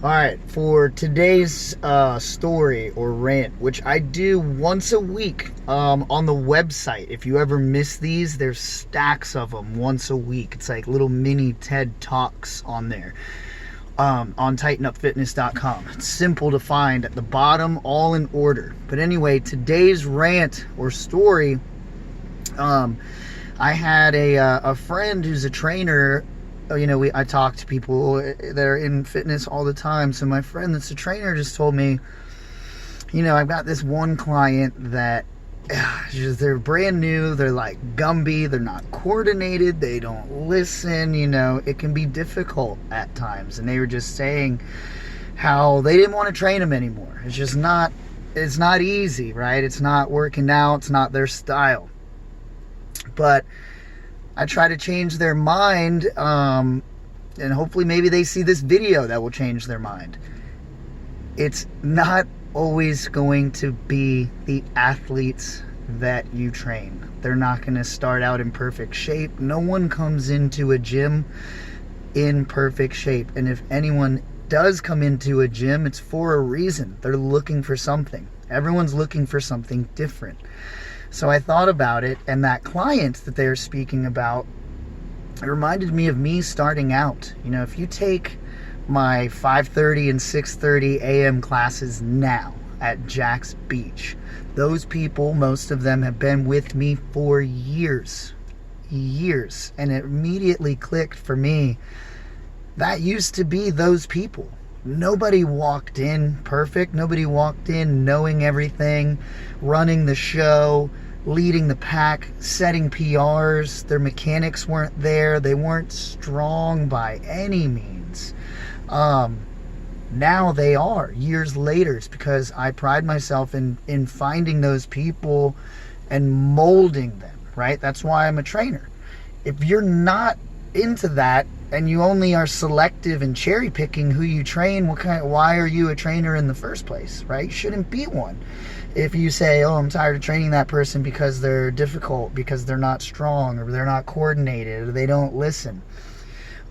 All right, for today's story or rant, which I do once a week on the website. If you ever miss these, there's stacks of them once a week. It's like little mini TED Talks on there on tightenupfitness.com. It's simple to find at the bottom, all in order. But anyway, today's rant or story, I had a friend who's a trainer. I talk to people that are in fitness all the time. So my friend that's a trainer just told me, I've got this one client that they're brand new. They're like Gumby. They're not coordinated. They don't listen. It can be difficult at times. And they were just saying how they didn't want to train them anymore. It's not easy, right? It's not working out. It's not their style. But I try to change their mind, and hopefully maybe they see this video that will change their mind. It's not always going to be the athletes that you train. They're not going to start out in perfect shape. No one comes into a gym in perfect shape. And if anyone does come into a gym, it's for a reason. They're looking for something. Everyone's looking for something different. So I thought about it, and that client that they were speaking about, it reminded me of me starting out. If you take my 5:30 and 6:30 a.m. classes now at Jack's Beach, those people, most of them have been with me for years. And it immediately clicked for me. That used to be those people. Nobody walked in perfect. Nobody walked in knowing everything, running the show, leading the pack, setting PRs. Their mechanics weren't there. They weren't strong by any means. Now they are, years later. It's because I pride myself in finding those people and molding them, right? That's why I'm a trainer. If you're not into that, and you only are selective and cherry picking who you train, why are you a trainer in the first place, right? You shouldn't be one. If you say, I'm tired of training that person because they're difficult, because they're not strong, or they're not coordinated, or they don't listen.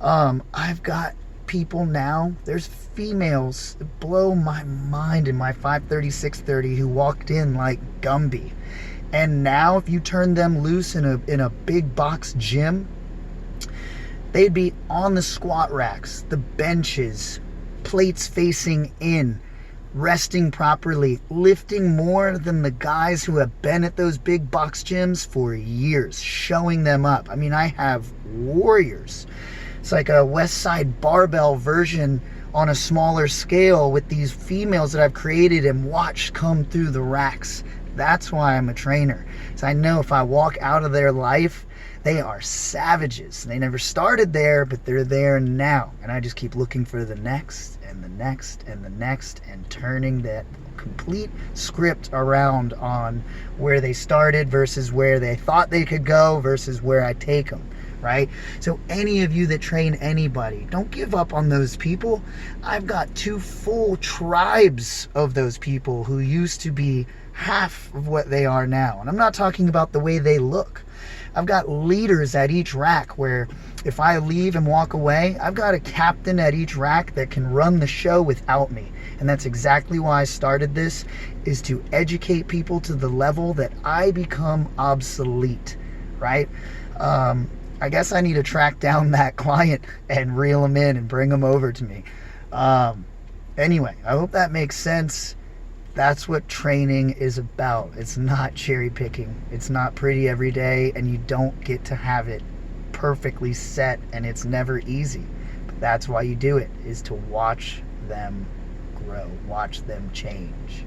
I've got people now, there's females that blow my mind in my 5:30, 6:30 who walked in like Gumby. And now if you turn them loose in a big box gym, they'd be on the squat racks, the benches, plates facing in, resting properly, lifting more than the guys who have been at those big box gyms for years, showing them up. I mean, I have warriors. It's like a West Side barbell version on a smaller scale with these females that I've created and watched come through the racks. That's why I'm a trainer. So I know if I walk out of their life, they are savages. They never started there, but they're there now. And I just keep looking for the next and the next and the next and turning that complete script around on where they started versus where they thought they could go versus where I take them, right? So any of you that train anybody, don't give up on those people. I've got 2 full tribes of those people who used to be half of what they are now. And I'm not talking about the way they look. I've got leaders at each rack where if I leave and walk away, I've got a captain at each rack that can run the show without me. And that's exactly why I started this, is to educate people to the level that I become obsolete, right? I guess I need to track down that client and reel them in and bring them over to me. Anyway, I hope that makes sense. That's what training is about. It's not cherry picking. It's not pretty every day, and you don't get to have it perfectly set, and it's never easy. But that's why you do it, is to watch them grow, watch them change.